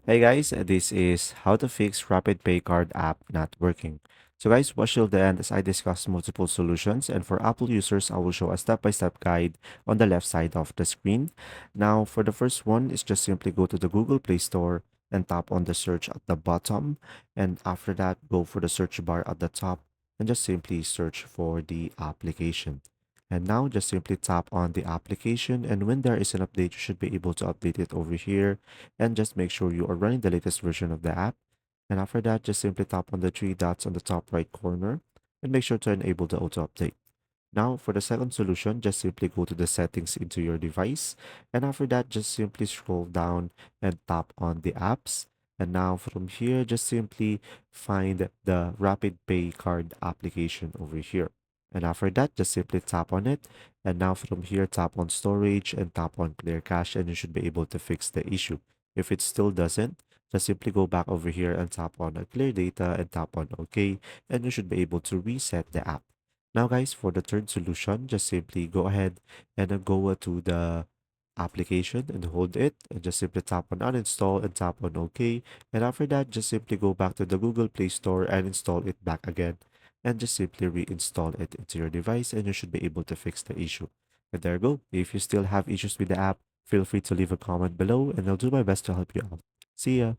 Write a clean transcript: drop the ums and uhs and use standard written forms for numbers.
Hey guys, this is how to fix Rapid Pay card app not working. So guys, watch till the end as I discuss multiple solutions, and for Apple users, I will show a step-by-step guide on the left side of the screen. Now, for the first one is just simply go to the Google Play Store and tap on the search at the bottom, and after that, go for the search bar at the top and just simply search for the application. And now just simply tap on the application, and when there is an update, you should be able to update it over here and just make sure you are running the latest version of the app. And after that, just simply tap on the three dots on the top right corner and make sure to enable the auto update. Now, for the second solution, just simply go to the settings into your device. And after that, just simply scroll down and tap on the apps. And now from here, just simply find the Rapid Pay card application over here. And after that, just simply tap on it. And now from here, tap on storage and tap on clear cache, and you should be able to fix the issue. If it still doesn't, just simply go back over here and tap on clear data and tap on OK, and you should be able to reset the app. Now, guys, for the third solution, just simply go ahead and go to the application and hold it and just simply tap on uninstall and tap on OK. And after that, just simply go back to the Google Play Store and install it back again. And just simply reinstall it into your device and you should be able to fix the issue. And there you go. If you still have issues with the app, feel free to leave a comment below and I'll do my best to help you out. See ya.